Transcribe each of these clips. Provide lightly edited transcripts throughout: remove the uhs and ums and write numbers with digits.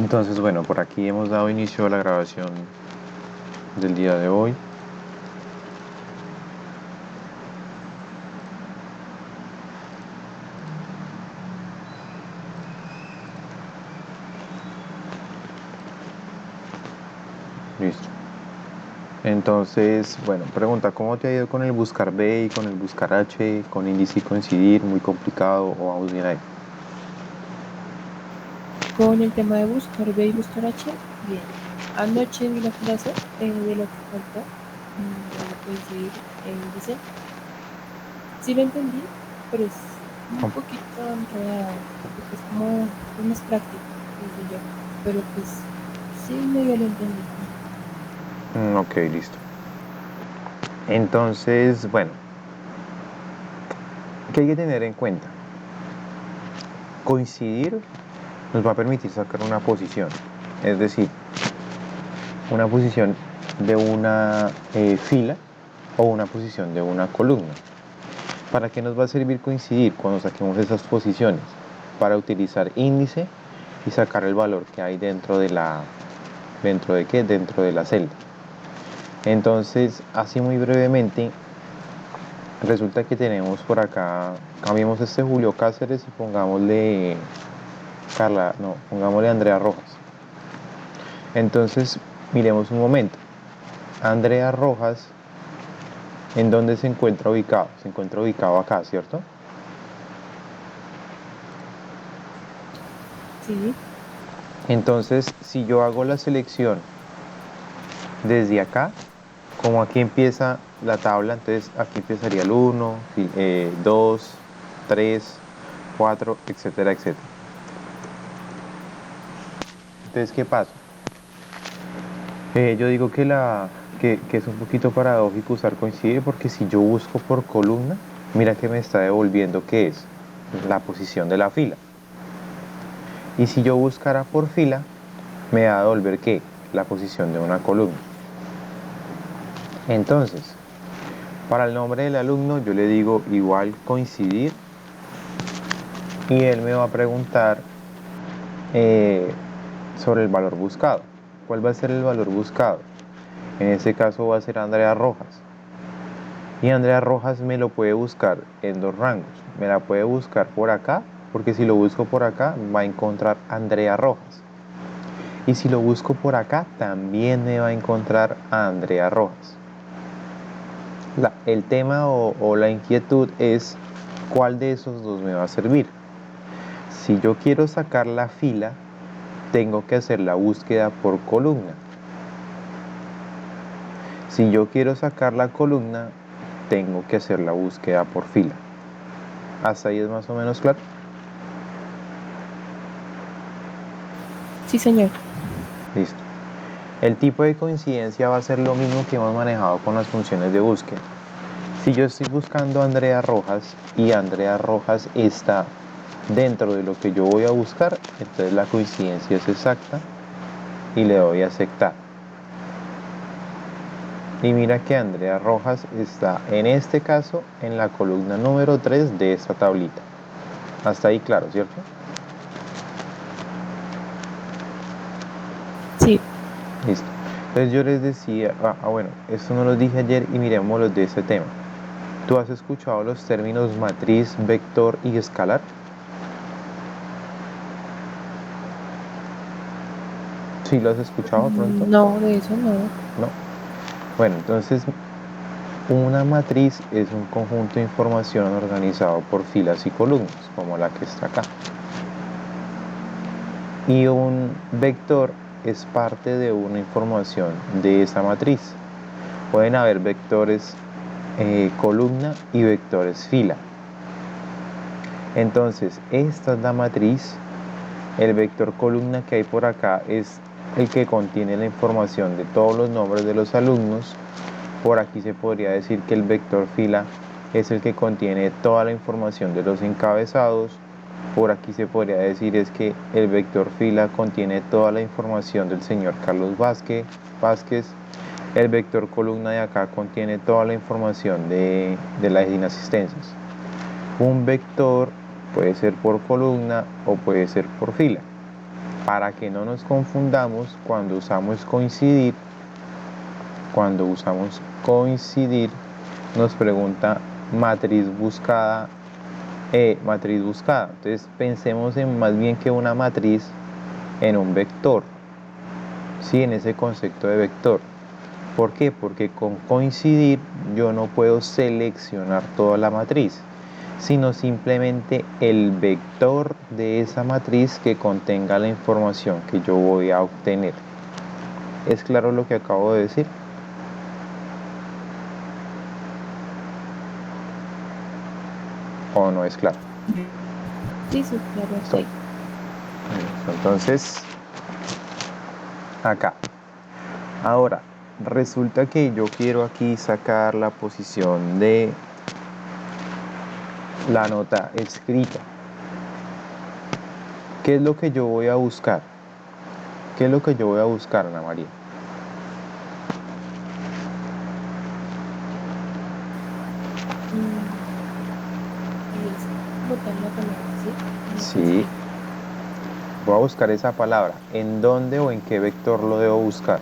Entonces, bueno, por aquí hemos dado inicio a la grabación del día de hoy. Listo. Entonces, bueno, pregunta, ¿cómo te ha ido con el buscar B y con el buscar H, con índice y coincidir? ¿Muy complicado o vamos bien ahí? Con el tema de buscar B y buscar H, bien. Anoche vi la clase de lo que falta, de coincidir e índice. Sí lo entendí, pero es un poquito enredado, porque es como es más práctico, pienso yo. Pero pues sí, medio lo entendí. Ok, listo. Entonces, bueno, ¿qué hay que tener en cuenta? Coincidir nos va a permitir sacar una posición, es decir, una posición de una fila o una posición de una columna. ¿Para qué nos va a servir coincidir cuando saquemos esas posiciones? Para utilizar índice y sacar el valor que hay dentro de la, ¿dentro de qué? Dentro de la celda. Entonces, así muy brevemente, resulta que tenemos por acá, cambiemos este Julio Cáceres y pongámosle Carla, no, pongámosle Andrea Rojas. Entonces, miremos un momento. Andrea Rojas, ¿en dónde se encuentra ubicado? Se encuentra ubicado acá, ¿cierto? Sí, Entonces, si yo hago la selección desde acá, como aquí empieza la tabla, entonces aquí empezaría el 1, 2, 3, 4, etcétera, etcétera. Entonces, ¿qué pasa? Yo digo que es un poquito paradójico usar coincidir porque si yo busco por columna, mira que me está devolviendo qué es la posición de la fila. Y si yo buscara por fila, me va a devolver qué, la posición de una columna. Entonces, para el nombre del alumno yo le digo igual coincidir y él me va a preguntar eh, sobre el valor buscado. ¿Cuál va a ser el valor buscado? En este caso va a ser Andrea Rojas. Y Andrea Rojas me lo puede buscar en dos rangos. Me la puede buscar por acá, porque si lo busco por acá va a encontrar Andrea Rojas. Y si lo busco por acá, también me va a encontrar a Andrea Rojas. El tema o la inquietud es cuál de esos dos me va a servir. Si yo quiero sacar la fila, tengo que hacer la búsqueda por columna. Si yo quiero sacar la columna, tengo que hacer la búsqueda por fila. ¿Hasta ahí es más o menos claro? sí, señor. Listo. El tipo de coincidencia va a ser lo mismo que hemos manejado con las funciones de búsqueda. Si yo estoy buscando a Andrea Rojas y Andrea Rojas está dentro de lo que yo voy a buscar, entonces la coincidencia es exacta y le doy a aceptar. Y mira que Andrea Rojas está en este caso en la columna número 3 de esta tablita. Hasta ahí claro, ¿cierto? Sí, Listo. Entonces yo les decía, bueno, esto no lo dije ayer y miremos los de ese tema. ¿Tú has escuchado los términos matriz, vector y escalar? ¿Sí lo has escuchado pronto? no, de eso no. No. Bueno, entonces una matriz es un conjunto de información organizado por filas y columnas, como la que está acá. Y un vector es parte de una información de esa matriz. Pueden haber vectores columna y vectores fila. Entonces, esta es la matriz. El vector columna que hay por acá es el que contiene la información de todos los nombres de los alumnos. Por aquí se podría decir que el vector fila es el que contiene toda la información de los encabezados. Por aquí se podría decir es que el vector fila contiene toda la información del señor Carlos Vázquez. El vector columna de acá contiene toda la información de las inasistencias. Un vector puede ser por columna o puede ser por fila. Para que no nos confundamos cuando usamos coincidir, nos pregunta matriz buscada, matriz buscada. Entonces pensemos en más bien que una matriz en un vector, ¿sí? En ese concepto de vector. ¿Por qué? Porque con coincidir yo no puedo seleccionar toda la matriz, sino simplemente el vector de esa matriz que contenga la información que yo voy a obtener. ¿Es claro lo que acabo de decir? ¿O no es claro? Sí, sí, claro, sí. Entonces, acá. Ahora, resulta que yo quiero aquí sacar la posición de la nota escrita. ¿Qué es lo que yo voy a buscar? ¿Qué es lo que yo voy a buscar, Ana María? Es como tal la palabra, ¿sí? Nota Sí, escrita. voy a buscar esa palabra. ¿En dónde o en qué vector lo debo buscar?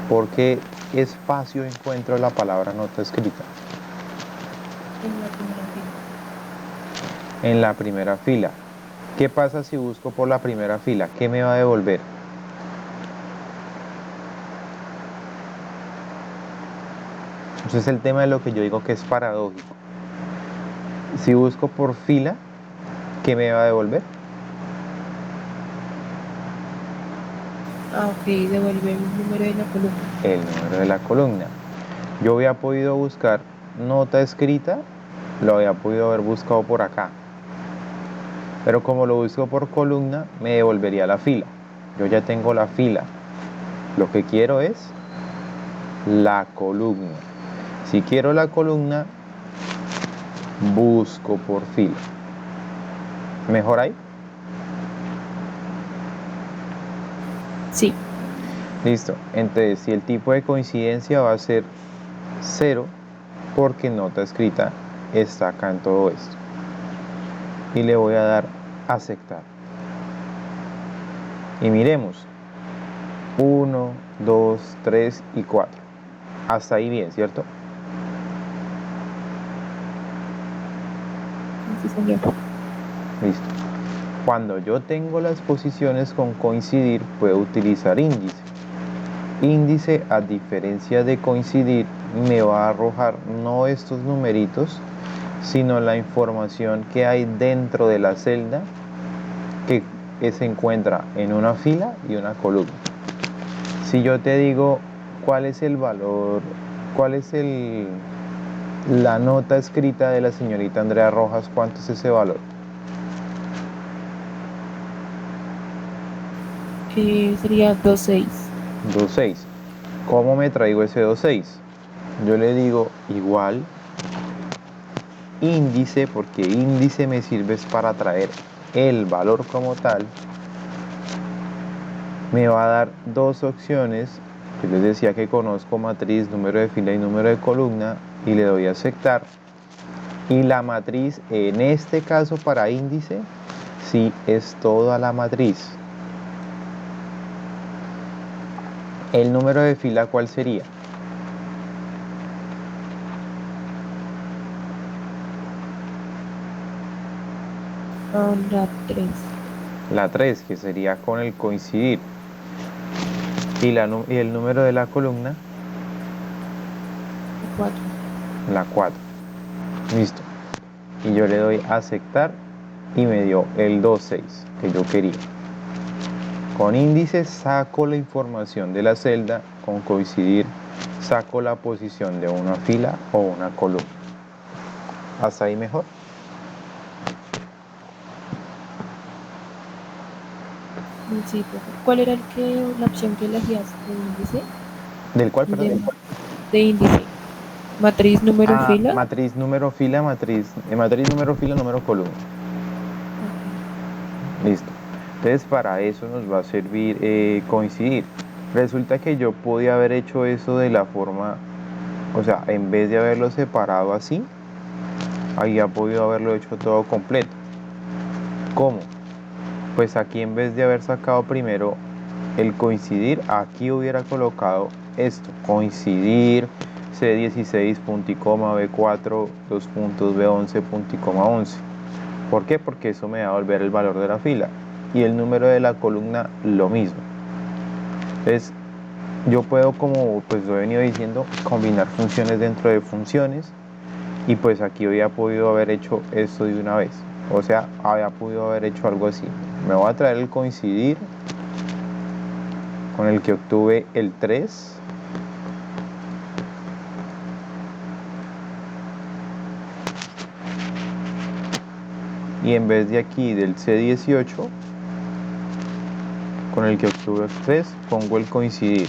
¿Por qué espacio encuentro la palabra nota escrita? En la primera fila. En la primera fila. ¿Qué pasa si busco por la primera fila? ¿Qué me va a devolver? Ese es el tema de lo que yo digo que es paradójico. Si busco por fila, ¿qué me va a devolver? Ah, ok, devuelve el número de la columna. El número de la columna. Yo había podido buscar nota escrita, lo había podido haber buscado por acá. Pero como lo busco por columna, me devolvería la fila. Yo ya tengo la fila. Lo que quiero es la columna. Si quiero la columna, busco por fila. ¿Mejor ahí? Sí. Listo. Entonces, si el tipo de coincidencia va a ser 0, porque nota escrita está acá en todo esto. Y le voy a dar aceptar. Y miremos. 1, 2, 3 y 4. Hasta ahí bien, ¿cierto? Sí, señor. Listo. Cuando yo tengo las posiciones con coincidir, puedo utilizar índice. Índice, a diferencia de coincidir, me va a arrojar no estos numeritos, sino la información que hay dentro de la celda que se encuentra en una fila y una columna. Si yo te digo cuál es el valor, cuál es la nota escrita de la señorita Andrea Rojas, ¿cuánto es ese valor? Sería 2,6. 2,6. ¿Cómo me traigo ese 2,6? Yo le digo igual índice, porque índice me sirve para traer el valor como tal. Me va a dar dos opciones. Yo les decía que conozco matriz, número de fila y número de columna, y le doy a aceptar. Y la matriz, en este caso para índice, sí es toda la matriz. ¿El número de fila cuál sería? La 3. La 3, que sería con el coincidir. Y el número de la columna, La 4. la 4. Listo. Y yo le doy a aceptar y me dio el 2,6 que yo quería. Con índice saco la información de la celda, con coincidir saco la posición de una fila o una columna. ¿Hasta ahí mejor? Sí, profe. ¿Cuál era la opción que elegías de índice? ¿Del cual, perdón? De índice. Matriz, número, fila. Matriz, número, fila, matriz, número, fila, número, columna. Okay. Listo. Entonces para eso nos va a servir coincidir. Resulta que yo podía haber hecho eso de la forma, o sea, en vez de haberlo separado así, había podido haberlo hecho todo completo. ¿Cómo? pues aquí en vez de haber sacado primero el coincidir, aquí hubiera colocado esto, coincidir C16 punto y coma B4 dos puntos B11 punto y coma 11. ¿Por qué? Porque eso me va a volver el valor de la fila y el número de la columna lo mismo. Entonces yo puedo, como pues lo he venido diciendo, combinar funciones dentro de funciones, y pues aquí había podido haber hecho esto de una vez, o sea, había podido haber hecho algo así. Me voy a traer el coincidir con el que obtuve el 3, y en vez de aquí del C18 con el que obtuve el 3 pongo el coincidir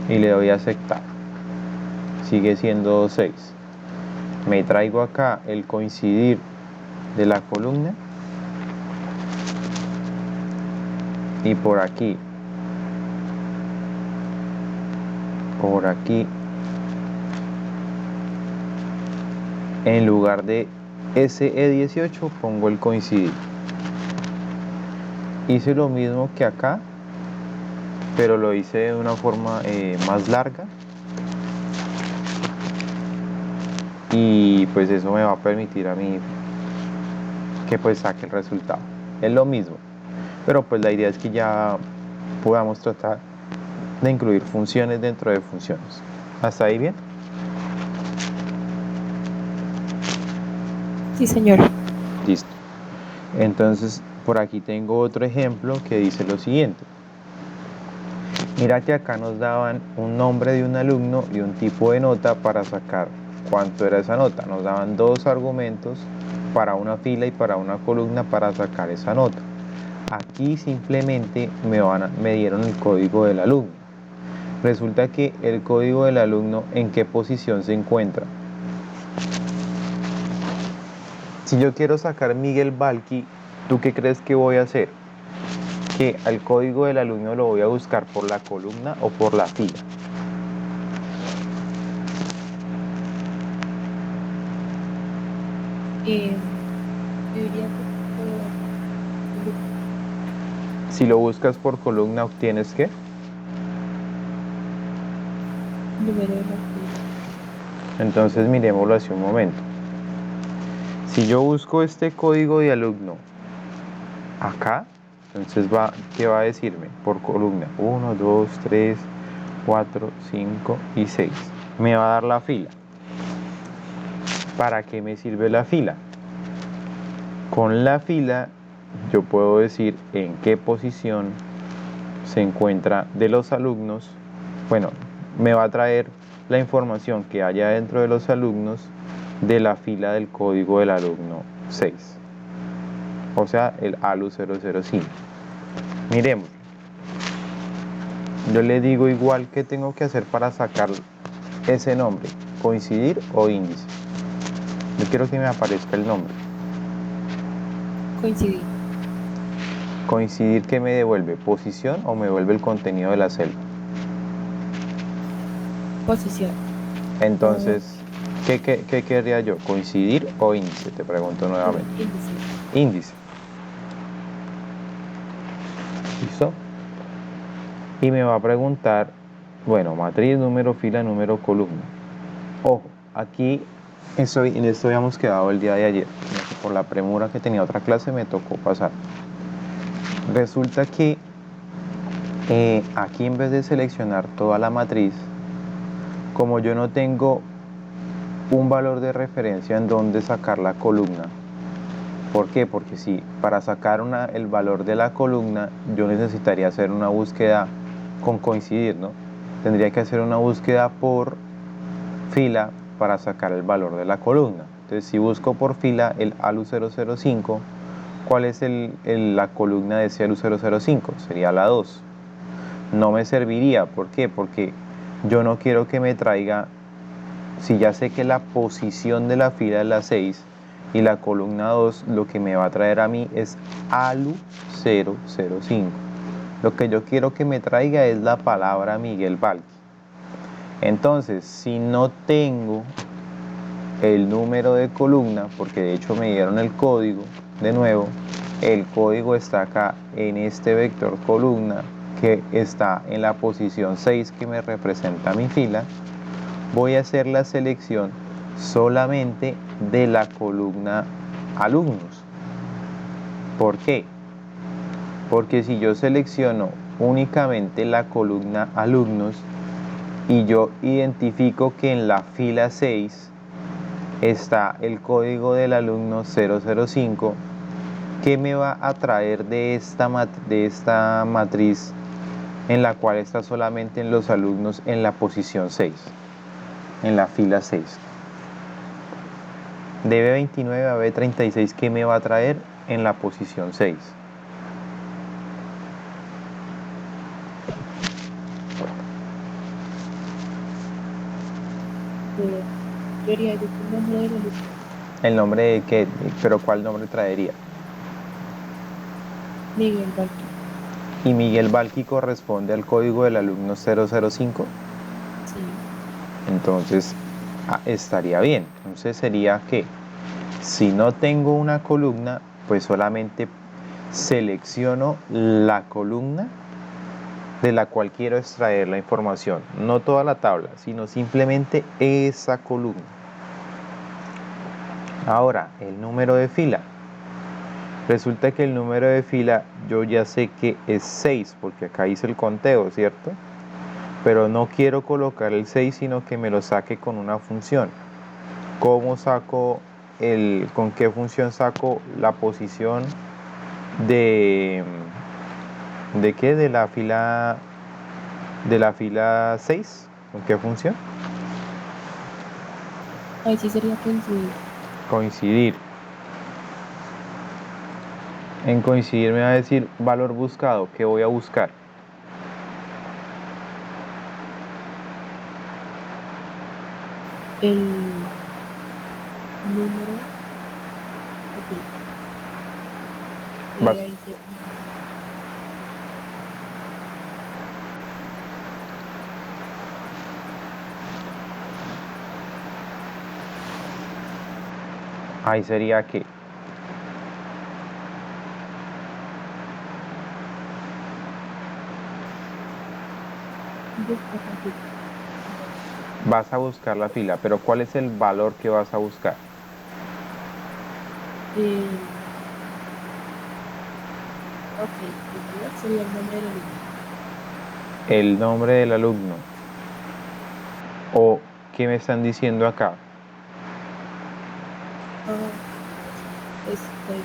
y le doy a aceptar, sigue siendo 6. Me traigo acá el coincidir de la columna y por aquí en lugar de SE18 pongo el coincidir. Hice lo mismo que acá, pero lo hice de una forma más larga, y pues eso me va a permitir a mí que pues saque el resultado. Es lo mismo, pero pues la idea es que ya podamos tratar de incluir funciones dentro de funciones. ¿Hasta ahí bien? Sí, señor. Listo. Entonces por aquí tengo otro ejemplo que dice lo siguiente. Mira que acá nos daban un nombre de un alumno y un tipo de nota para sacar cuánto era esa nota. Nos daban dos argumentos para una fila y para una columna para sacar esa nota. Aquí simplemente me dieron el código del alumno. Resulta que el código del alumno, ¿en qué posición se encuentra? Si yo quiero sacar Miguel Balqui, ¿tú qué crees que voy a hacer? ¿Que al código del alumno lo voy a buscar por la columna o por la fila? Yo diría que por columna. Si lo buscas por columna, ¿obtienes qué? Número de la fila. Entonces miremoslo hace un momento. Si yo busco este código de alumno acá, entonces ¿qué va a decirme? Por columna 1, 2, 3, 4, 5 y 6. Me va a dar la fila. ¿Para qué me sirve la fila? Con la fila yo puedo decir en qué posición se encuentra de los alumnos. Bueno, me va a traer la información que haya dentro de los alumnos de la fila del código del alumno 6, o sea, el ALU 005. Miremos. Yo le digo igual que tengo que hacer para sacar ese nombre, coincidir o índice. Yo quiero que me aparezca el nombre. Coincidir. Coincidir, ¿qué me devuelve? ¿Posición o me devuelve el contenido de la celda? Posición. Entonces, ¿qué querría yo? ¿Coincidir o índice? Te pregunto nuevamente. Índice. Índice. ¿Listo? Y me va a preguntar, bueno, matriz, número, fila, número, columna. Ojo, aquí en esto habíamos quedado el día de ayer. Por la premura que tenía otra clase me tocó pasar. Resulta que aquí, en vez de seleccionar toda la matriz, como yo no tengo un valor de referencia en donde sacar la columna. ¿Por qué? Porque si para sacar el valor de la columna yo necesitaría hacer una búsqueda con coincidir, ¿no? Tendría que hacer una búsqueda por fila para sacar el valor de la columna. Entonces, si busco por fila el ALU 005, ¿cuál es la columna de ese ALU 005? Sería la 2. No me serviría. ¿Por qué? Porque yo no quiero que me traiga, si ya sé que la posición de la fila es la 6 y la columna 2, lo que me va a traer a mí es ALU 005. Lo que yo quiero que me traiga es la palabra Miguel Balqui. Entonces, si no tengo el número de columna, porque de hecho me dieron el código de nuevo, el código está acá en este vector columna que está en la posición 6 que me representa mi fila, voy a hacer la selección solamente de la columna alumnos. ¿Por qué? Porque si yo selecciono únicamente la columna alumnos y yo identifico que en la fila 6 está el código del alumno 005, ¿qué me va a traer de esta matriz en la cual está solamente en los alumnos en la posición 6, en la fila 6? De B29 a B36, ¿qué me va a traer en la posición 6? Yo haría yo el nombre del alumno. ¿El nombre de qué? ¿Pero cuál nombre traería? Miguel Balki. ¿Y Miguel Balki corresponde al código del alumno 005? Sí. Entonces, estaría bien. Entonces sería que si no tengo una columna, pues solamente selecciono la columna de la cual quiero extraer la información. No toda la tabla, sino simplemente esa columna. Ahora, el número de fila. Resulta que el número de fila yo ya sé que es 6, porque acá hice el conteo, ¿cierto? Pero no quiero colocar el 6, sino que me lo saque con una función. ¿Cómo saco con qué función saco la posición de qué? De la fila 6? ¿Con qué función? Ahí sí sería coincidir. Coincidir. En coincidir me va a decir valor buscado. ¿Qué voy a buscar? El número de fila. Vas, Ahí sí. ahí sería que Buscar la fila. vas a buscar la fila, pero ¿cuál es el valor que vas a buscar? Ok, el valor sería el nombre del alumno. El nombre del alumno. ¿O qué me están diciendo acá? Es código.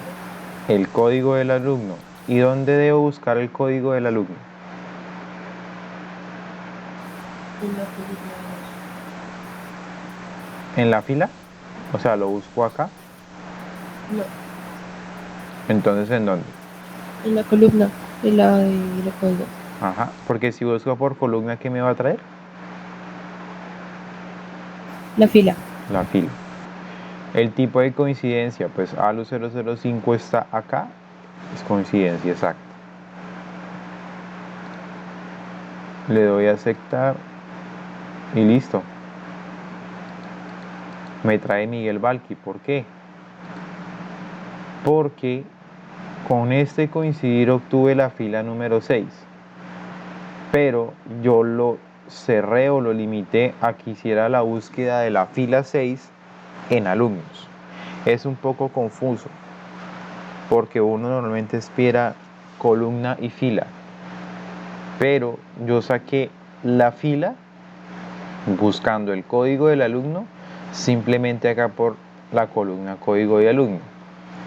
El código del alumno. ¿Y dónde debo buscar el código del alumno? En la columna 2. ¿En la fila? O sea, lo busco acá. No, Entonces, ¿en dónde? en la columna de la código. Ajá, porque si busco por columna, ¿qué me va a traer? La fila. La fila. El tipo de coincidencia, pues ALU 005 está acá, es coincidencia exacta. Le doy a aceptar y listo. Me trae Miguel Balki. ¿Por qué? Porque con este coincidir obtuve la fila número 6, pero yo lo cerré o lo limité a que hiciera la búsqueda de la fila 6 en alumnos. Es un poco confuso porque uno normalmente espera columna y fila, pero yo saqué la fila buscando el código del alumno simplemente acá por la columna código de alumno.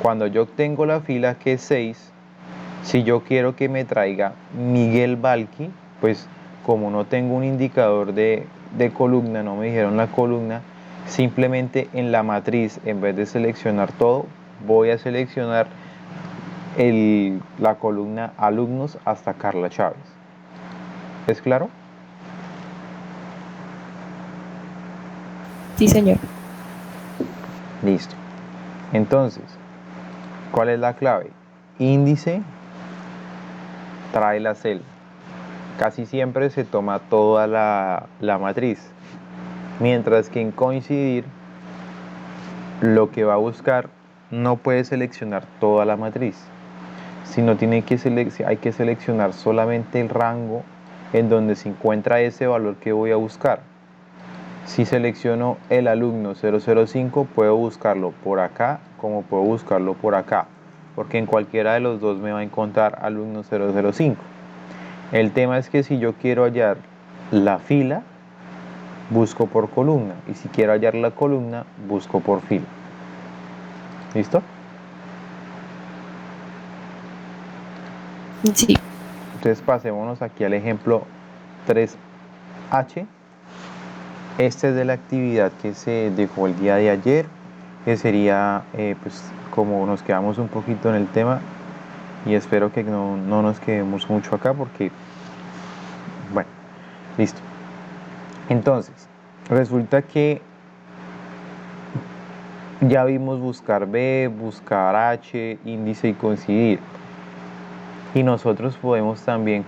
Cuando yo obtengo la fila que es 6, si yo quiero que me traiga Miguel Balki, pues como no tengo un indicador de columna, no me dijeron la columna, simplemente en la matriz, en vez de seleccionar todo, voy a seleccionar la columna alumnos hasta Carla Chávez. ¿Es claro? Sí, señor. Listo. Entonces, ¿cuál es la clave? Índice trae la celda. Casi siempre se toma toda la matriz. Mientras que en coincidir, lo que va a buscar no puede seleccionar toda la matriz. sino hay que seleccionar solamente el rango en donde se encuentra ese valor que voy a buscar. Si selecciono el alumno 005, puedo buscarlo por acá como puedo buscarlo por acá, porque en cualquiera de los dos me va a encontrar alumno 005. El tema es que si yo quiero hallar la fila, busco por columna, y si quiero hallar la columna, busco por fila. ¿Listo? Sí. Entonces pasémonos aquí al ejemplo 3H. Este es de la actividad que se dejó el día de ayer, que sería, pues como nos quedamos un poquito en el tema, y espero que no nos quedemos mucho acá porque, bueno, listo. Entonces, resulta que ya vimos buscar B, buscar H, índice y coincidir. Y nosotros podemos también,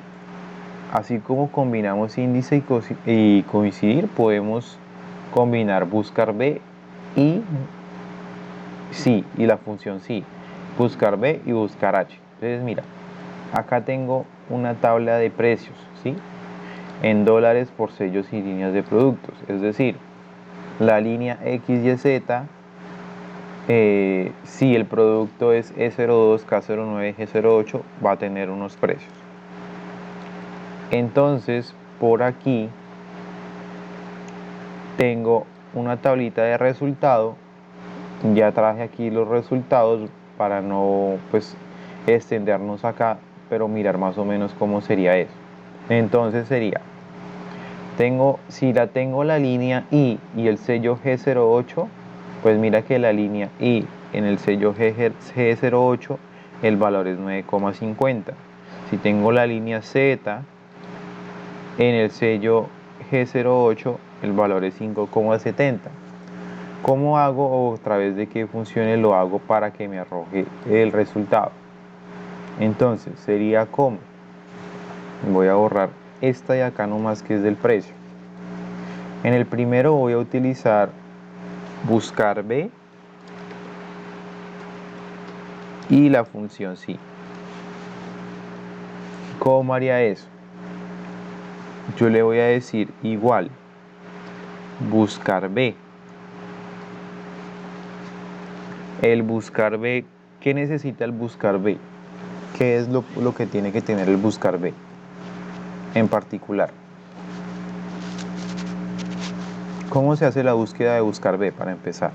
así como combinamos índice y coincidir, podemos combinar buscar B y sí, y la función sí, buscar B y buscar H. Entonces mira, acá tengo una tabla de precios, ¿sí? En dólares por sellos y líneas de productos, es decir, la línea XYZ, si el producto es E02, K09, G08, va a tener unos precios. Entonces, por aquí tengo una tablita de resultado. Ya traje aquí los resultados para no pues extendernos acá, pero mirar más o menos cómo sería eso. Entonces sería, si tengo la línea I y el sello G08, pues mira que la línea I en el sello G08 el valor es 9,50. Si tengo la línea Z en el sello G08 el valor es 5,70. ¿Cómo hago o a través de qué funciones lo hago para que me arroje el resultado? Entonces sería como, voy a borrar esta de acá nomás que es del precio. En el primero voy a utilizar buscar B y la función sí. ¿Cómo haría eso? Yo le voy a decir igual buscar B. El buscar B, ¿qué necesita el buscar B? ¿Qué es lo que tiene que tener el buscar B en particular? ¿Cómo se hace la búsqueda de buscar B para empezar?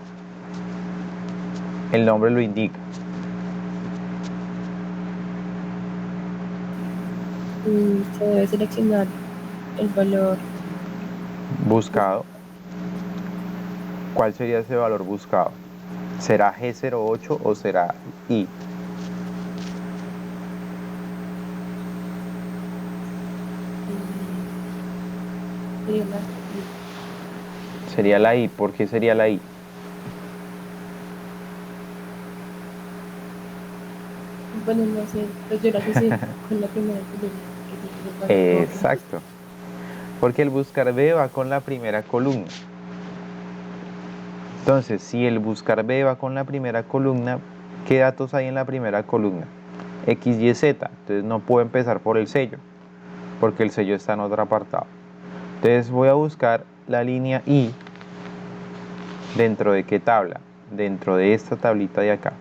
El nombre lo indica. Se debe seleccionar el valor Buscado. ¿Cuál sería ese valor buscado? ¿Será G08 o será I? sería la Sería la I. ¿Por qué sería la I? Bueno, no sé, pues yo la asocié con la primera columna que tiene los valores. Exacto. Porque el buscar B va con la primera columna. Entonces, si el buscar B va con la primera columna, ¿qué datos hay en la primera columna? X, Y, Z. Entonces no puedo empezar por el sello, porque el sello está en otro apartado. Entonces voy a buscar la línea I. ¿Dentro de qué tabla? Dentro de esta tablita de acá.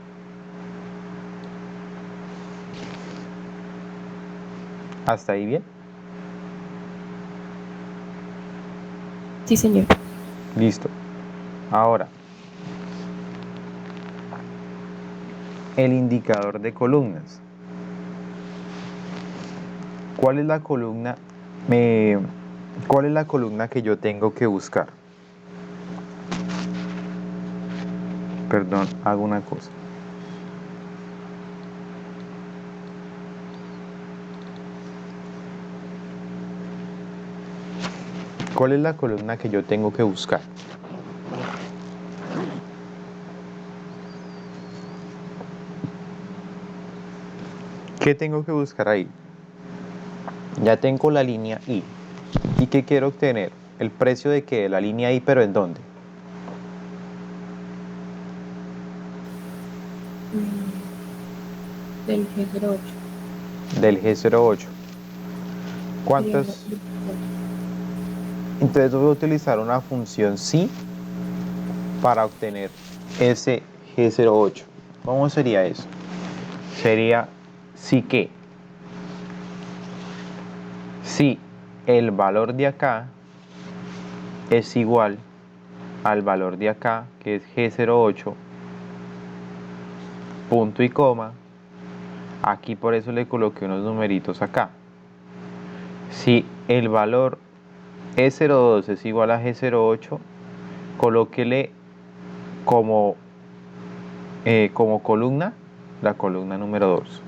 ¿Hasta ahí bien? Sí, señor. Listo. Ahora, el indicador de columnas. ¿Cuál es la columna? ¿Cuál es la columna que yo tengo que buscar? Perdón, hago una cosa. ¿Cuál es la columna que yo tengo que buscar? ¿Qué tengo que buscar ahí? Ya tengo la línea I. ¿Y qué quiero obtener? ¿El precio de qué? La línea I, pero ¿en dónde? Del G08. del G08. Sería ¿Cuántos? Entonces voy a utilizar una función si para obtener ese G08. ¿Cómo sería eso? Sería si que si el valor de acá es igual al valor de acá, que es G08, punto y coma, aquí por eso le coloqué unos numeritos acá. Si el valor E02 es igual a G08, colóquele como, como columna la columna número 2.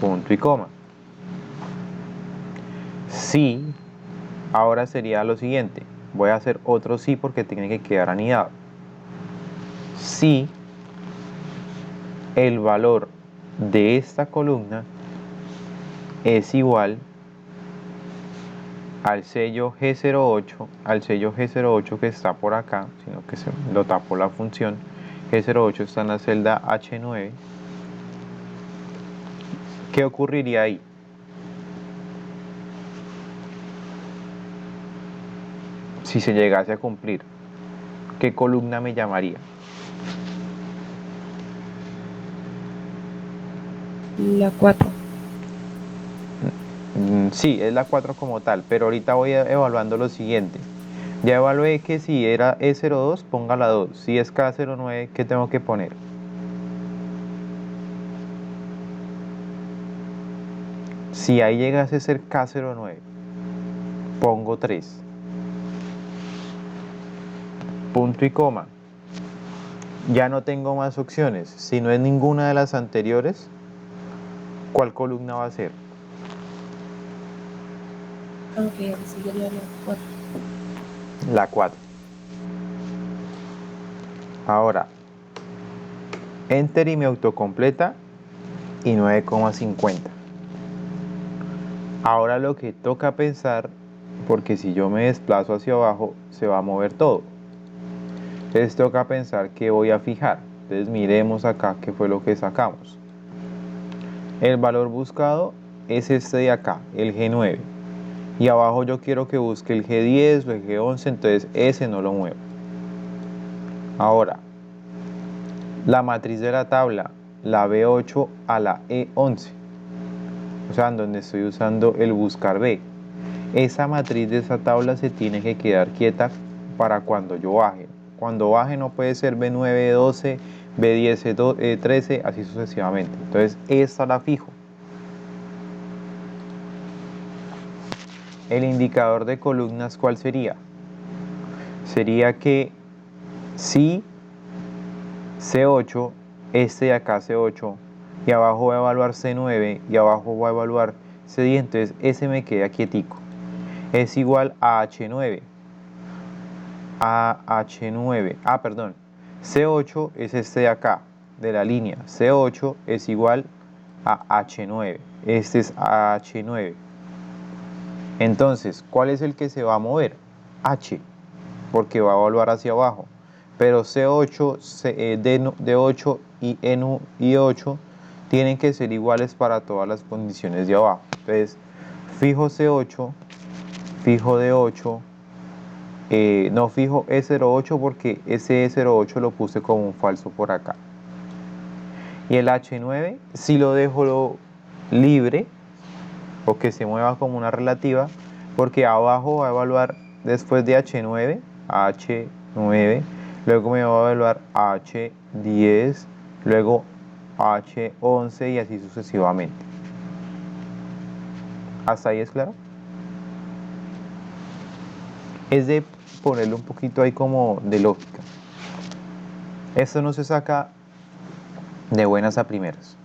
Punto y coma. Si, ahora sería lo siguiente. Voy a hacer otro si porque tiene que quedar anidado. Si el valor de esta columna es igual al sello G08, al sello G08 que está por acá, sino que se lo tapó la función. G08 está en la celda H9. ¿Qué ocurriría ahí? Si se llegase a cumplir, ¿qué columna me llamaría? la 4. Sí, es la 4 como tal, pero ahorita voy evaluando lo siguiente. Ya evalué que si era E02, ponga la 2. Si es K09, ¿qué tengo que poner? Si ahí llegase a ser K09, pongo 3. Punto y coma. Ya no tengo más opciones. Si no es ninguna de las anteriores, ¿cuál columna va a ser? Ok, ahora sí sería la 4. La 4. Ahora, Enter y me autocompleta y 9,50. Ahora lo que toca pensar, porque si yo me desplazo hacia abajo, se va a mover todo. Entonces toca pensar qué voy a fijar. Entonces miremos acá qué fue lo que sacamos. El valor buscado es este de acá, el G9. Y abajo yo quiero que busque el G10 o el G11, entonces ese no lo muevo. Ahora, la matriz de la tabla, la B8 a la E11. O sea, en donde estoy usando el buscar B. Esa matriz de esa tabla se tiene que quedar quieta para cuando yo baje. Cuando baje no puede ser B9, 12, B10, 13, así sucesivamente. Entonces, esta la fijo. El indicador de columnas, ¿cuál sería? Sería que si C8, este de acá C8, y abajo voy a evaluar C9, y abajo voy a evaluar C10, entonces ese me queda quietico. Es igual a H9. A H9, perdón, C8 es este de acá, de la línea. C8 es igual a H9. Este es H9. Entonces, ¿cuál es el que se va a mover? H, porque va a evaluar hacia abajo. Pero C8, D8 y I8 tienen que ser iguales para todas las condiciones de abajo. Entonces, fijo C8, fijo D8, no fijo E08 porque ese E08 lo puse como un falso por acá. Y el H9 si lo dejo libre o que se mueva como una relativa, porque abajo va a evaluar después de H9, H9, luego me va a evaluar H10, luego H11 y así sucesivamente. ¿Hasta ahí es claro? Es de ponerle un poquito ahí como de lógica. Esto no se saca de buenas a primeras,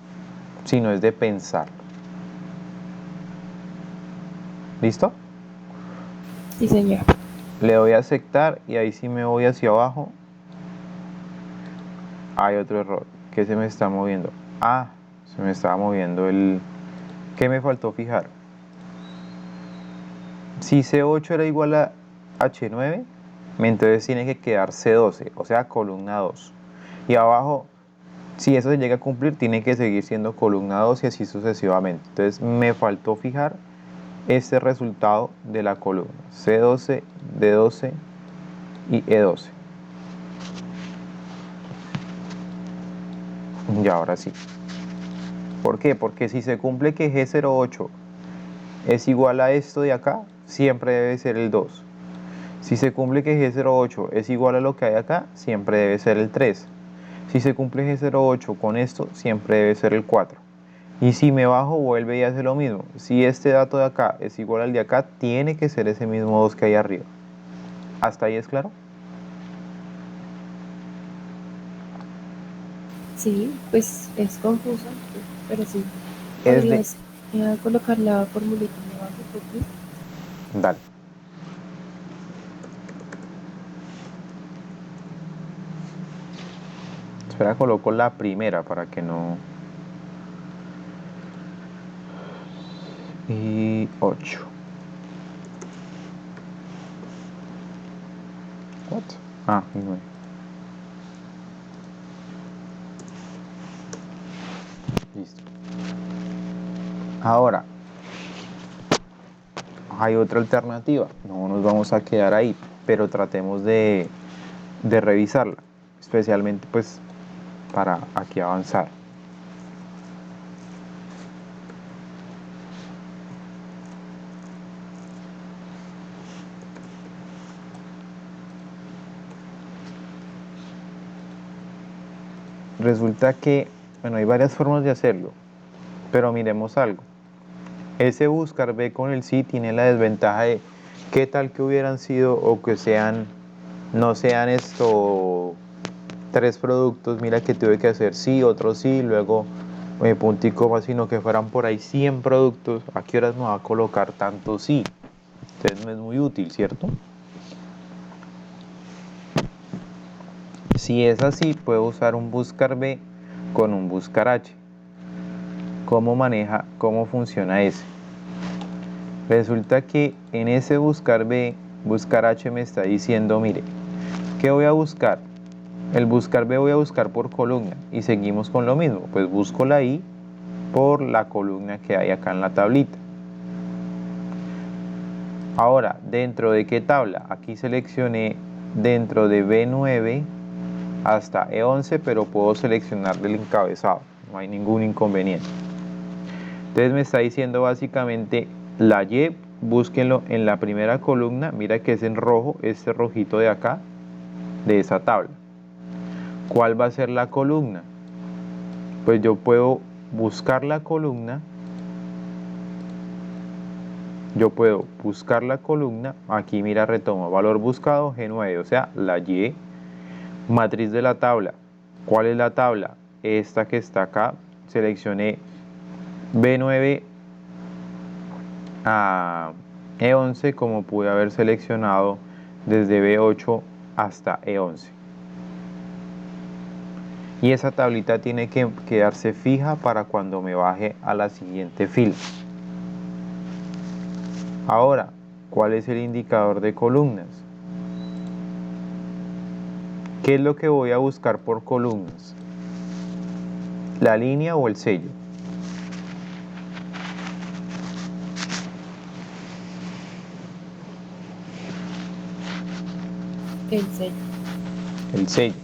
sino es de pensar. ¿Listo? Sí, señor. Le doy a aceptar y ahí sí me voy hacia abajo. Hay otro error. ¿Qué se me está moviendo? Se me estaba moviendo el... ¿Qué me faltó fijar? Si C8 era igual a H9, entonces tiene que quedar C12, o sea, columna 2. Y abajo Si eso se llega a cumplir, tiene que seguir siendo columna 2 y así sucesivamente. Entonces me faltó fijar este resultado de la columna C12, D12 y E12. Y ahora sí. ¿Por qué? Porque si se cumple que G08 es igual a esto de acá, siempre debe ser el 2. Si se cumple que G08 es igual a lo que hay acá, siempre debe ser el 3. Si se cumple G08 con esto, siempre debe ser el 4. Y si me bajo, vuelve y hace lo mismo. Si este dato de acá es igual al de acá, tiene que ser ese mismo 2 que hay arriba. ¿Hasta ahí es claro? Sí, pues es confuso, pero sí. Es de... ¿Podrías colocar la formulita en abajo, por favor? Dale. Espera, coloco la primera para que no... Y 8. What? Ah, y 9. Listo. Ahora, hay otra alternativa. No nos vamos a quedar ahí, pero tratemos de revisarla. Especialmente pues para aquí avanzar. Resulta que, bueno, hay varias formas de hacerlo, pero miremos algo. Ese buscar B con el sí tiene la desventaja de qué tal que hubieran sido o que sean, no sean esto 3 productos, mira que tuve que hacer sí, otro sí, luego punto y coma, sino que fueran por ahí 100 productos, ¿a qué horas me va a colocar tanto sí? Entonces no es muy útil, ¿cierto? Si es así, puedo usar un buscar B con un buscar H. ¿Cómo funciona ese? Resulta que en ese buscar B, buscar H me está diciendo, mire, ¿qué voy a buscar? El buscar B voy a buscar por columna y seguimos con lo mismo, pues busco la I por la columna que hay acá en la tablita. Ahora, ¿dentro de qué tabla? Aquí seleccioné dentro de B9 hasta E11, pero puedo seleccionar del encabezado, no hay ningún inconveniente. Entonces me está diciendo básicamente la Y, búsquenlo en la primera columna, mira que es en rojo, este rojito de acá, de esa tabla. ¿Cuál va a ser la columna? Pues yo puedo buscar la columna, aquí mira retomo, valor buscado G9, o sea, la Y, matriz de la tabla. ¿Cuál es la tabla? Esta que está acá, seleccioné B9 a E11 como pude haber seleccionado desde B8 hasta E11. Y esa tablita tiene que quedarse fija para cuando me baje a la siguiente fila. Ahora, ¿cuál es el indicador de columnas? ¿Qué es lo que voy a buscar por columnas? ¿La línea o el sello? El sello. El sello.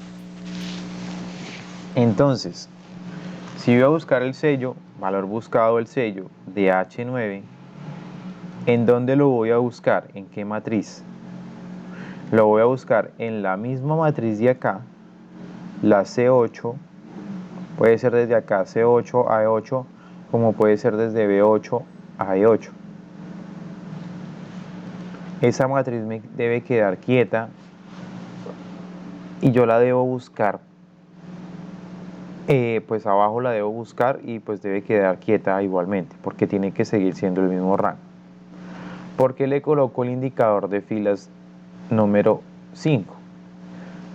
Entonces, si voy a buscar el sello, valor buscado del sello de H9, ¿en dónde lo voy a buscar? ¿En qué matriz? Lo voy a buscar en la misma matriz de acá, la C8, puede ser desde acá C8 a E8, como puede ser desde B8 a E8. Esa matriz me debe quedar quieta y yo la debo buscar, pues abajo la debo buscar y pues debe quedar quieta igualmente, porque tiene que seguir siendo el mismo rango. ¿Por qué le coloco el indicador de filas número 5?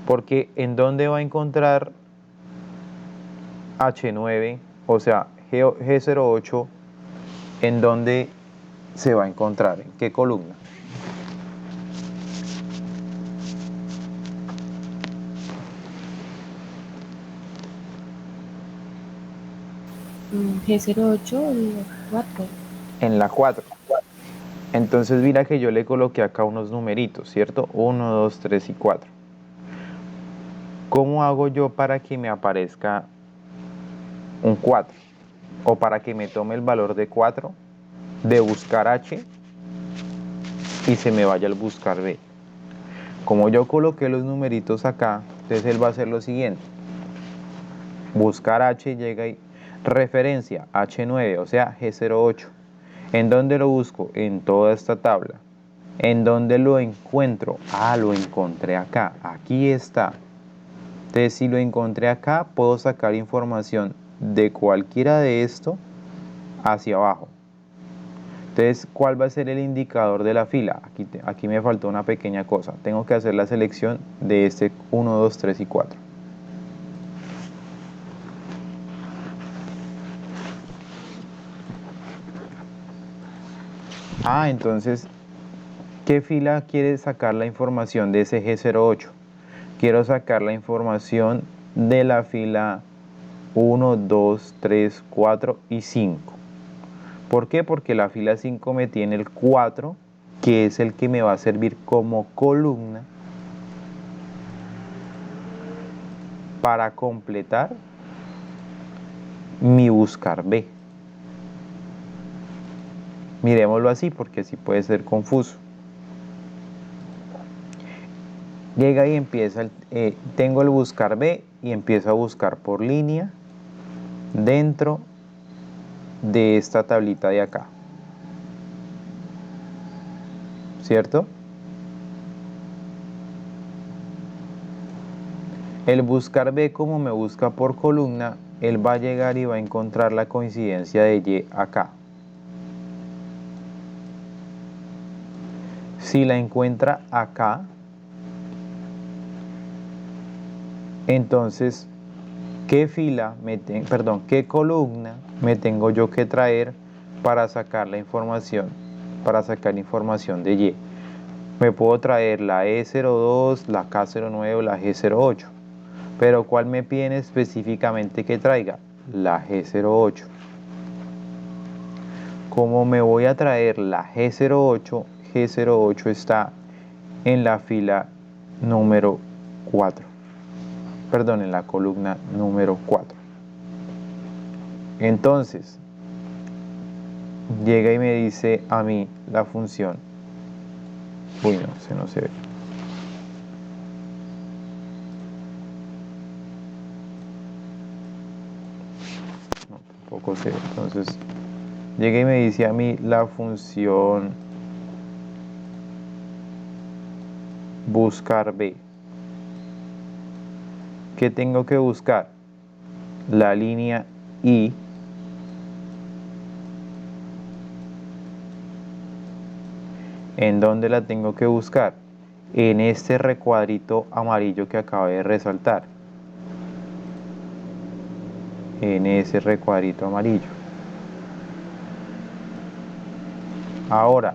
Porque en dónde va a encontrar H9, o sea, G08, en dónde se va a encontrar, en qué columna. G08 y 4. En la 4. Entonces mira que yo le coloqué acá unos numeritos, ¿cierto? 1, 2, 3 y 4. ¿Cómo hago yo para que me aparezca un 4? O para que me tome el valor de 4 de buscar H y se me vaya al buscar B. Como yo coloqué los numeritos acá, entonces él va a hacer lo siguiente. Buscar H llega y referencia H9, o sea G08. ¿En dónde lo busco? En toda esta tabla. ¿En dónde lo encuentro? Ah, lo encontré acá. Aquí está. Entonces, si lo encontré acá, puedo sacar información de cualquiera de esto hacia abajo. Entonces, ¿cuál va a ser el indicador de la fila? Aquí me faltó una pequeña cosa. Tengo que hacer la selección de este 1, 2, 3 y 4. Ah, entonces, ¿qué fila quiere sacar la información de ese G08? Quiero sacar la información de la fila 1, 2, 3, 4 y 5. ¿Por qué? Porque la fila 5 me tiene el 4, que es el que me va a servir como columna para completar mi buscar B. Miremoslo así porque así puede ser confuso. Llega y empieza, tengo el buscar B y empiezo a buscar por línea dentro de esta tablita de acá. ¿Cierto? El buscar B, como me busca por columna, él va a llegar y va a encontrar la coincidencia de Y acá. Si la encuentra acá, entonces, ¿qué qué columna me tengo yo que traer para sacar la información, para sacar información de Y? Me puedo traer la E02, la K09 o la G08, pero ¿cuál me piden específicamente que traiga? La G08. Como me voy a traer la G08, G08 está en la fila número 4, perdón, en la columna número 4. Entonces, llega y me dice a mí la función. Uy, no, no se ve. No, tampoco se ve. Entonces, llega y me dice a mí la función buscar B. ¿Qué tengo que buscar? La línea I. ¿En dónde la tengo que buscar? En este recuadrito amarillo que acabé de resaltar. En ese recuadrito amarillo. Ahora,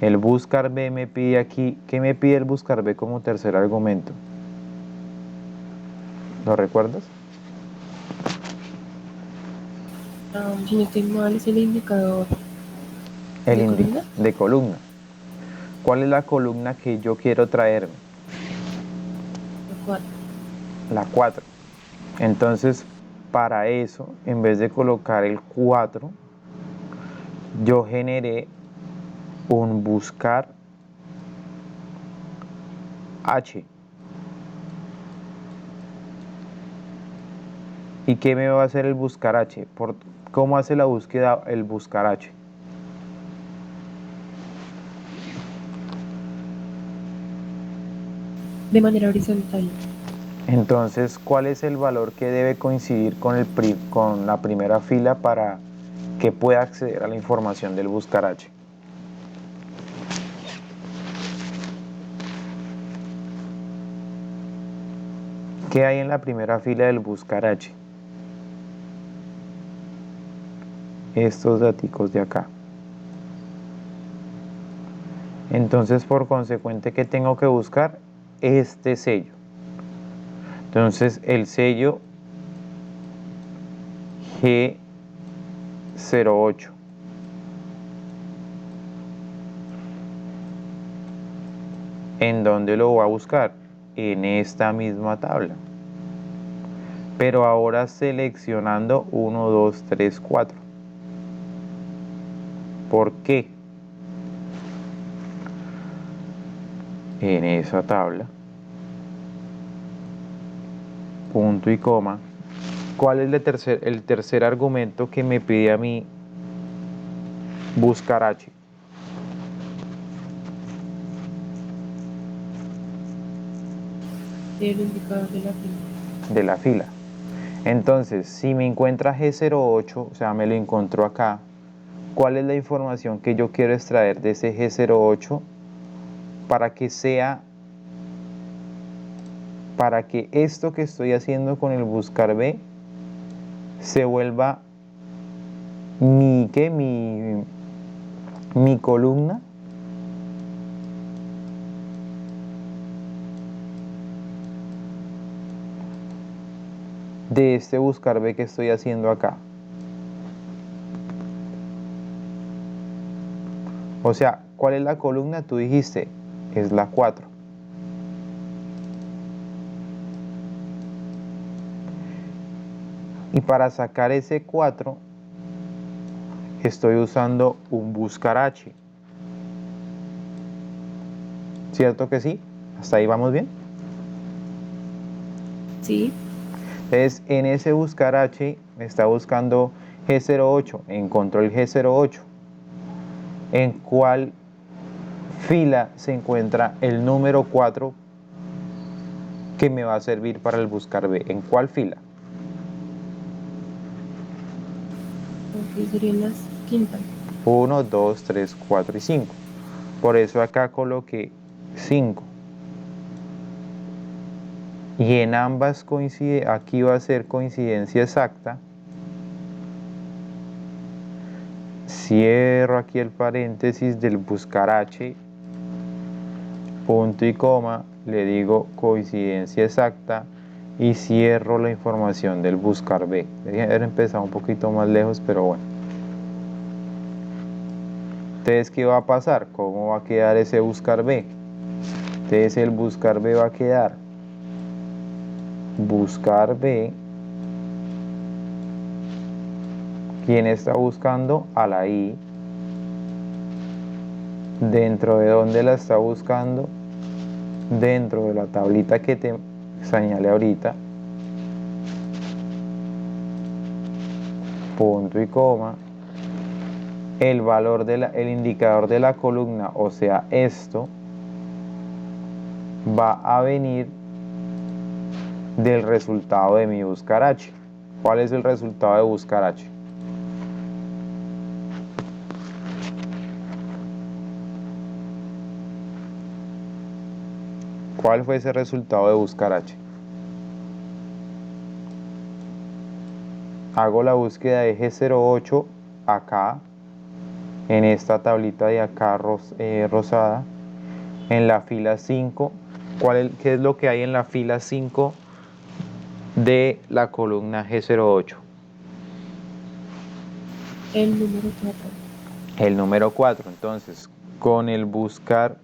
el buscar B me pide aquí, ¿qué me pide el buscar B como tercer argumento? ¿Lo recuerdas? Si no estoy mal, es el indicador El de columna. de columna. ¿Cuál es la columna que yo quiero traerme? La 4. La 4. Entonces, para eso, en vez de colocar el 4, yo generé un buscar H. ¿Y qué me va a hacer el buscar H? ¿Cómo hace la búsqueda el buscar H? De manera horizontal. Entonces, ¿cuál es el valor que debe coincidir con la primera fila para que pueda acceder a la información del buscar H? ¿Qué hay en la primera fila del buscar H? Estos daticos de acá. Entonces, por consecuente, ¿qué tengo que buscar? Este sello. Entonces el sello G08. ¿En dónde lo voy a buscar? En esta misma tabla. Pero ahora seleccionando 1, 2, 3, 4. ¿Por qué? En esa tabla, punto y coma. ¿Cuál es el tercer argumento que me pide a mí buscar H? El indicador de la fila. De la fila. Entonces, si me encuentra G08, o sea, me lo encontró acá, ¿cuál es la información que yo quiero extraer de ese G08 para que para que esto que estoy haciendo con el buscar B se vuelva mi columna de este buscar B que estoy haciendo acá? O sea, ¿cuál es la columna? Tú dijiste, es la 4. Y para sacar ese 4, estoy usando un buscar H. ¿Cierto que sí? ¿Hasta ahí vamos bien? Sí. Entonces, en ese buscar H me está buscando G08, encontró el G08. ¿En cuál fila se encuentra el número 4 que me va a servir para el buscar B? ¿En cuál fila? Ok, serían las quintas. 1, 2, 3, 4 y 5. Por eso acá coloqué 5. Y en ambas coincide, aquí va a ser coincidencia exacta. Cierro aquí el paréntesis del buscar H, punto y coma, le digo coincidencia exacta y cierro la información del buscar B. Debía haber empezado un poquito más lejos, pero bueno. Entonces, ¿qué va a pasar? ¿Cómo va a quedar ese buscar B? Entonces el buscar B va a quedar buscar B. ¿Quién está buscando? A la I. ¿Dentro de dónde la está buscando? Dentro de la tablita que te señalé ahorita. Punto y coma. El valor el indicador de la columna, o sea, esto, va a venir del resultado de mi buscar H. ¿Cuál es el resultado de buscar H? ¿Cuál fue ese resultado de buscar H? Hago la búsqueda de G08 acá, en esta tablita de acá rosada, en la fila 5. ¿Qué es lo que hay en la fila 5 de la columna G08? El número 4. El número 4. Entonces, con el buscar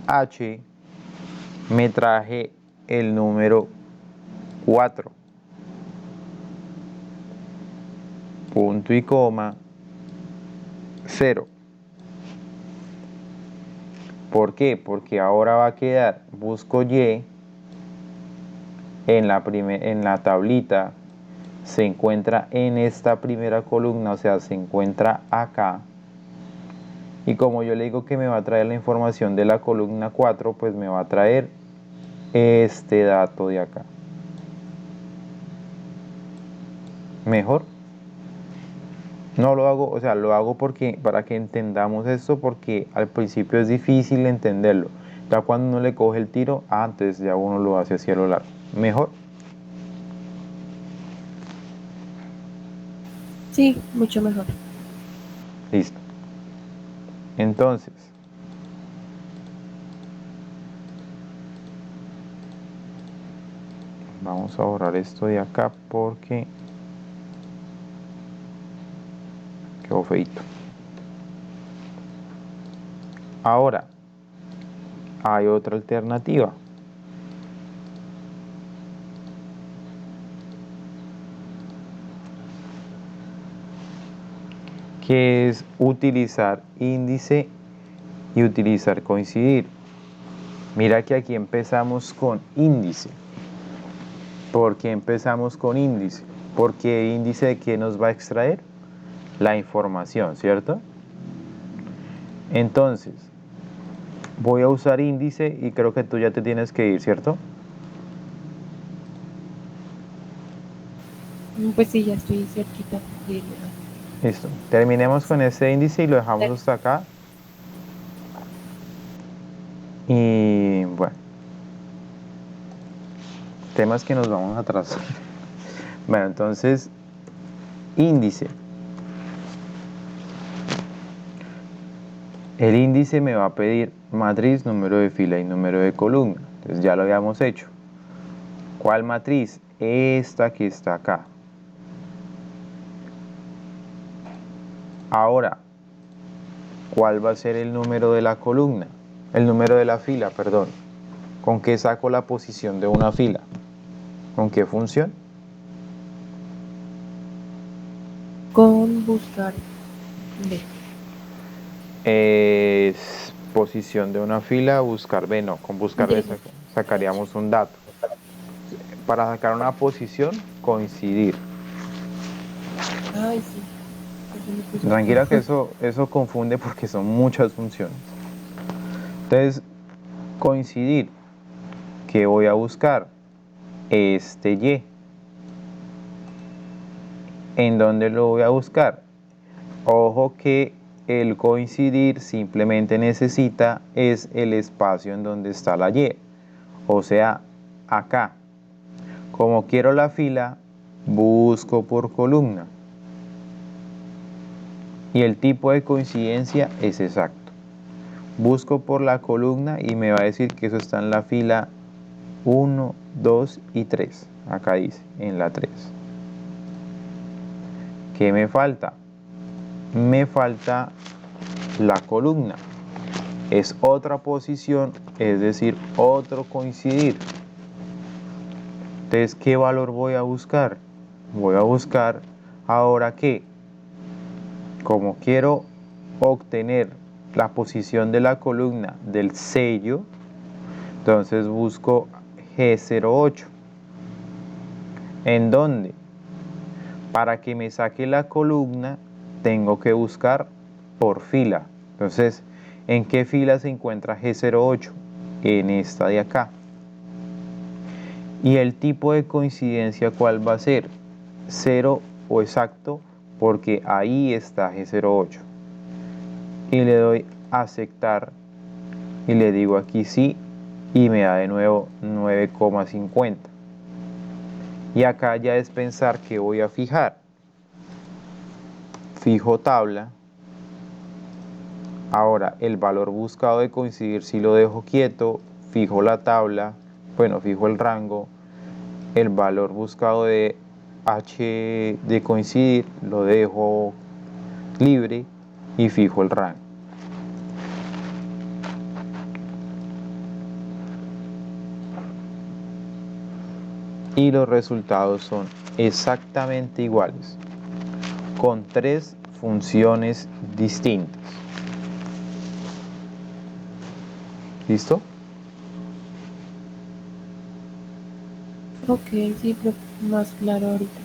H me traje el número 4. Punto y coma 0. ¿Por qué? Porque ahora va a quedar, busco Y, en la tablita se encuentra en esta primera columna, o sea, se encuentra acá. Y como yo le digo que me va a traer la información de la columna 4, pues me va a traer este dato de acá. ¿Mejor? No lo hago, o sea, lo hago porque para que entendamos esto, porque al principio es difícil entenderlo. Ya cuando uno le coge el tiro, antes ya uno lo hace hacia lo largo. ¿Mejor? Sí, mucho mejor. Listo. Entonces, Vamos a borrar esto de acá porque quedó feito. Ahora, hay otra alternativa. Que es utilizar índice y utilizar coincidir. Mira que aquí empezamos con índice. ¿Por qué empezamos con índice? Porque índice de qué nos va a extraer la información, ¿cierto? Entonces, voy a usar índice y creo que tú ya te tienes que ir, ¿cierto? Pues sí, ya estoy cerquita de irme. Listo. Terminemos con este índice y lo dejamos hasta acá. Y bueno, temas que nos vamos a trazar. Bueno, entonces, índice. El índice me va a pedir matriz, número de fila y número de columna. Entonces ya lo habíamos hecho. ¿Cuál matriz? Esta que está acá. Ahora, ¿cuál va a ser el número de la columna? El número de la fila, perdón. ¿Con qué saco la posición de una fila? ¿Con qué función? Con buscar B. Es posición de una fila, buscar B, no. Con buscar B De H. sacaríamos un dato. Para sacar una posición, coincidir. Ay, sí. Eso me puso Tranquila que acá. eso confunde porque son muchas funciones. Entonces, coincidir, que voy a buscar este Y. ¿En dónde lo voy a buscar? Ojo que el coincidir simplemente necesita es el espacio en donde está la Y. O sea, acá. Como quiero la fila, busco por columna. Y el tipo de coincidencia es exacto. Busco por la columna y me va a decir que eso está en la fila 1, 2 y 3. Acá dice, en la 3. ¿Qué me falta? Me falta la columna. Es otra posición, es decir, otro coincidir. Entonces, ¿qué valor voy a buscar? Voy a buscar ahora que, como quiero obtener la posición de la columna del sello, entonces busco G08. ¿En dónde? Para que me saque la columna, tengo que buscar por fila. Entonces, ¿en qué fila se encuentra G08? En esta de acá. Y el tipo de coincidencia, ¿cuál va a ser? 0 o exacto, porque ahí está G08. Y le doy a aceptar y le digo aquí sí y me da de nuevo 9,50. Y acá ya es pensar que voy a fijar. Fijo tabla. Ahora el valor buscado de coincidir si lo dejo quieto, fijo la tabla, bueno, fijo el rango. El valor buscado de H de coincidir lo dejo libre y fijo el rango. Y los resultados son exactamente iguales, con tres funciones distintas. ¿Listo? Ok, sí, pero más claro ahorita.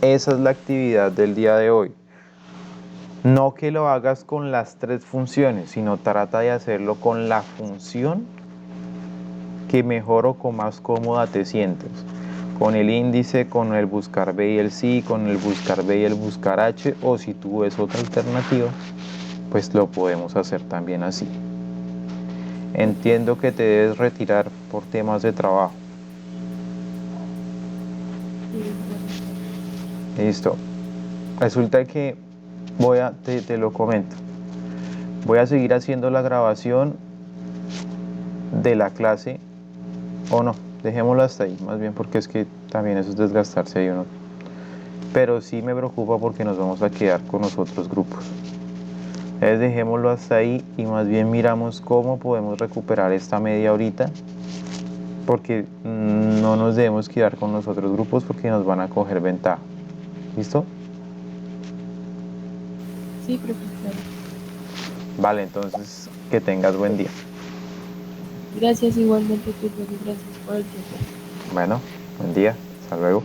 Esa es la actividad del día de hoy. No que lo hagas con las tres funciones, sino trata de hacerlo con la función que mejor o con más cómoda te sientes. Con el índice, con el buscar B y el sí, con el buscar B y el buscar H, o si tú ves otra alternativa, pues lo podemos hacer también así. Ok. Entiendo que te debes retirar por temas de trabajo. Sí, ya me toca. Listo. Resulta que te lo comento. Voy a seguir haciendo la grabación de la clase O no, dejémoslo hasta ahí, más bien porque es que también eso es desgastarse ahí uno. Pero sí me preocupa porque nos vamos a quedar con los otros grupos. Entonces dejémoslo hasta ahí y más bien miramos cómo podemos recuperar esta media horita, porque no nos debemos quedar con los otros grupos porque nos van a coger ventaja. ¿Listo? Sí, profe, claro. Vale, entonces que tengas buen día. Gracias igualmente tú, profe, gracias por el tiempo. Bueno, buen día. Hasta luego.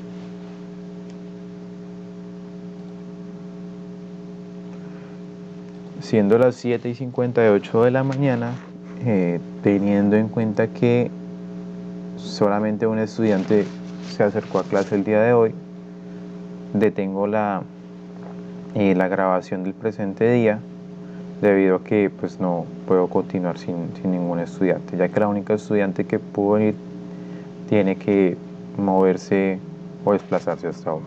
Siendo las 7:58 de la mañana, teniendo en cuenta que solamente un estudiante se acercó a clase el día de hoy, detengo la grabación del presente día debido a que pues no puedo continuar sin ningún estudiante, ya que la única estudiante que pudo ir tiene que moverse o desplazarse hasta ahora.